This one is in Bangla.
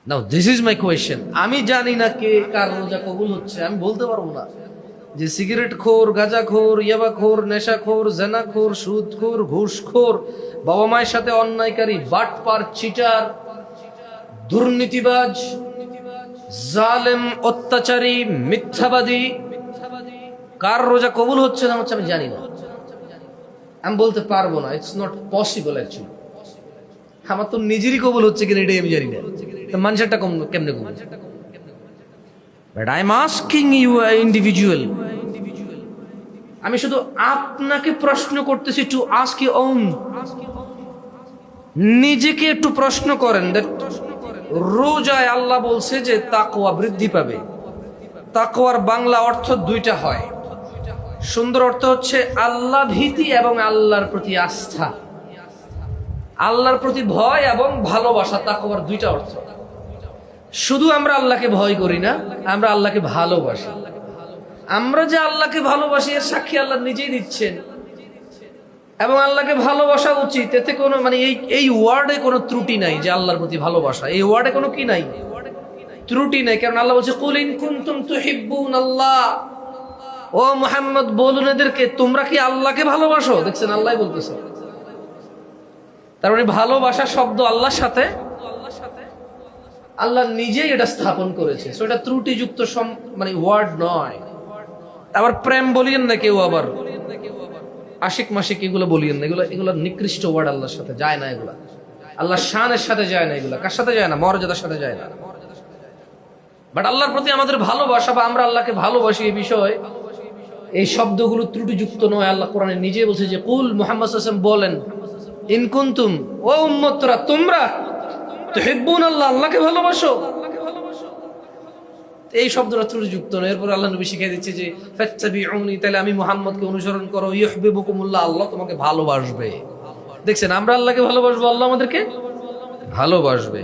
Now this is my question. আমি জানি না কে কার রোজা কবুল হচ্ছে, আমি বলতে পারবো না যে সিগারেট খোর, গাঁজা খোর, ইয়াবা খোর, নেশা খোর, জেনা খোর, সুদ খোর, ঘুষ খোর, বাবা মায়ের সাথে অন্যায়কারী, বাটপার, চিটার, দুর্নীতিবাজ, জালেম, অত্যাচারী, মিথ্যাবাদী, কার রোজা কবুল হচ্ছে না হচ্ছে আমি জানি না, আমি বলতে পারবো না। It's not possible actually. আমার তো নিজেরই কবুল হচ্ছে কিনা এটাই আমি জানি না, মানুষেরটা কেমনে কবুল? But I am asking you individual. আমি শুধু আপনাকে প্রশ্ন করতেছি, টু আস্ক ইউ ওন। নিজেকে একটু প্রশ্ন করেন। রোজায় আল্লাহ বলছে যে তাকওয়া বৃদ্ধি পাবে। তাকওয়ার বাংলা অর্থ দুইটা হয়। সুন্দর অর্থ হচ্ছে আল্লাহ ভীতি এবং আল্লাহর প্রতি আস্থা, আল্লাহর প্রতি ভয় এবং ভালোবাসা। তাকওয়ার দুইটা অর্থ। শুধু আমরা আল্লাহকে ভয় করি না, আমরা আল্লাহকে ভালোবাসি। আমরা যে আল্লাহকে ভালোবাসি এর সাক্ষী আল্লাহ নিজেই দিচ্ছেন। এবং আল্লাহকে ভালোবাসা উচিত, এতে কোনো এই ওয়ার্ডে কোনো ত্রুটি নাই যে আল্লাহর প্রতি ভালোবাসা, এই ওয়ার্ডে কোনো কি নাই, ত্রুটি নাই। কারণ আল্লাহ বলছে কুল ইন কুনতুম তুহিব্বুনাল্লাহ, ও মুহাম্মদ বলুন এদেরকে তোমরা কি আল্লাহকে ভালোবাসো। দেখছেন আল্লাহই বলতেছে। তার মানে ভালোবাসা শব্দ আল্লাহর সাথে আল্লাহ নিজেই এটা স্থাপন করেছে। সো এটা ত্রুটিযুক্ত ওয়ার্ড নয়। আবার প্রেম বলিয়েন না কেউ, আবার আশিক মাসিক এগুলো বলিয়েন না, এগুলো নিকৃষ্ট ওয়ার্ড, আল্লাহর সাথে যায় না। এগুলা আল্লাহর শানের সাথে যায় না, এগুলা কার সাথে যায় না, মর্যাদার সাথে যায় না। বাট আল্লাহর প্রতি আমাদের ভালোবাসা বা আমরা আল্লাহকে ভালোবাসি, এই বিষয় এই শব্দগুলো ত্রুটিযুক্ত নয়। আল্লাহ কোরআনে নিজে বলছে যে কুল, মুহাম্মদ সাল্লাল্লাহু আলাইহি ওয়াসাল্লাম বলেন, ইন কুনতুম, ও উম্মতরা তোমরা তুহিব্বুনাল্লাহ, আল্লাহকে ভালোবাসো। এই শব্দটা ত্রুটিযুক্ত নয়। এরপর আল্লাহ নবী শিখিয়ে দিচ্ছে যে ফাত্তাবিউনি, তাহলে আমি মুহাম্মদকে অনুসরণ করো, ইউহিব্বুকুমুল্লাহ, আল্লাহ তোমাকে ভালোবাসবে। দেখছেন আমরা আল্লাহকে ভালোবাসবো, আল্লাহ আমাদেরকে ভালোবাসবে।